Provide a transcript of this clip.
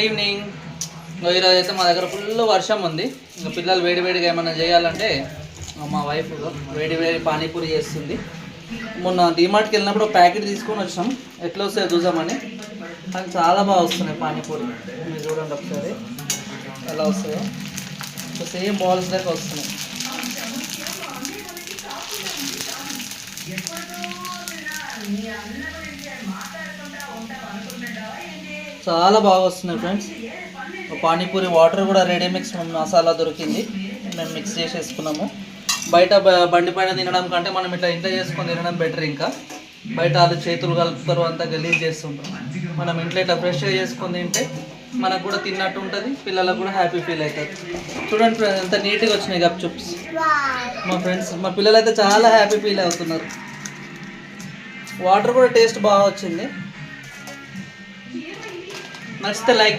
Evening ఈరోజు అయితే మా దగ్గర ఫుల్ వర్షం ఉంది. ఇంకా పిల్లలు వేడివేడిగా ఏమైనా చేయాలంటే మా వైఫ్ వేడి పానీపూరి చేస్తుంది. మొన్న డిమార్ట్కి వెళ్ళినప్పుడు ప్యాకెట్ తీసుకొని వచ్చాం, ఎట్లా వస్తాయో చూసామని. కానీ చాలా బాగా వస్తున్నాయి పానీపూరి. మీరు చూడండి ఒకసారి ఎలా వస్తాయో, సేమ్ బాల్స్ దాకా వస్తున్నాయి. చాలా బాగా వస్తున్నాయి ఫ్రెండ్స్. పానీపూరి వాటర్ కూడా రెడీ మిక్స్ మసాలా దొరికింది, మేము మిక్స్ చేసేసుకున్నాము. బయట బండి పైన తినడం కంటే మనం ఇట్లా ఇంట్లో చేసుకొని తినడం బెటర్. ఇంకా బయట వాళ్ళు చేతులు కలుపుతారు, అంతా గలీజ్ చేస్తుంటారు. మనం ఇంట్లో ఇట్లా ఫ్రెష్గా చేసుకొని తింటే మనకు కూడా తిన్నట్టు ఉంటుంది, పిల్లలకు కూడా హ్యాపీ ఫీల్ అవుతుంది. చూడండి ఫ్రెండ్స్ ఎంత నీట్గా వచ్చినాయి గప్ చూప్స్. మా పిల్లలు అయితే చాలా హ్యాపీ ఫీల్ అవుతున్నారు. వాటర్ కూడా టేస్ట్ బాగా వచ్చింది. నచ్చితే లైక్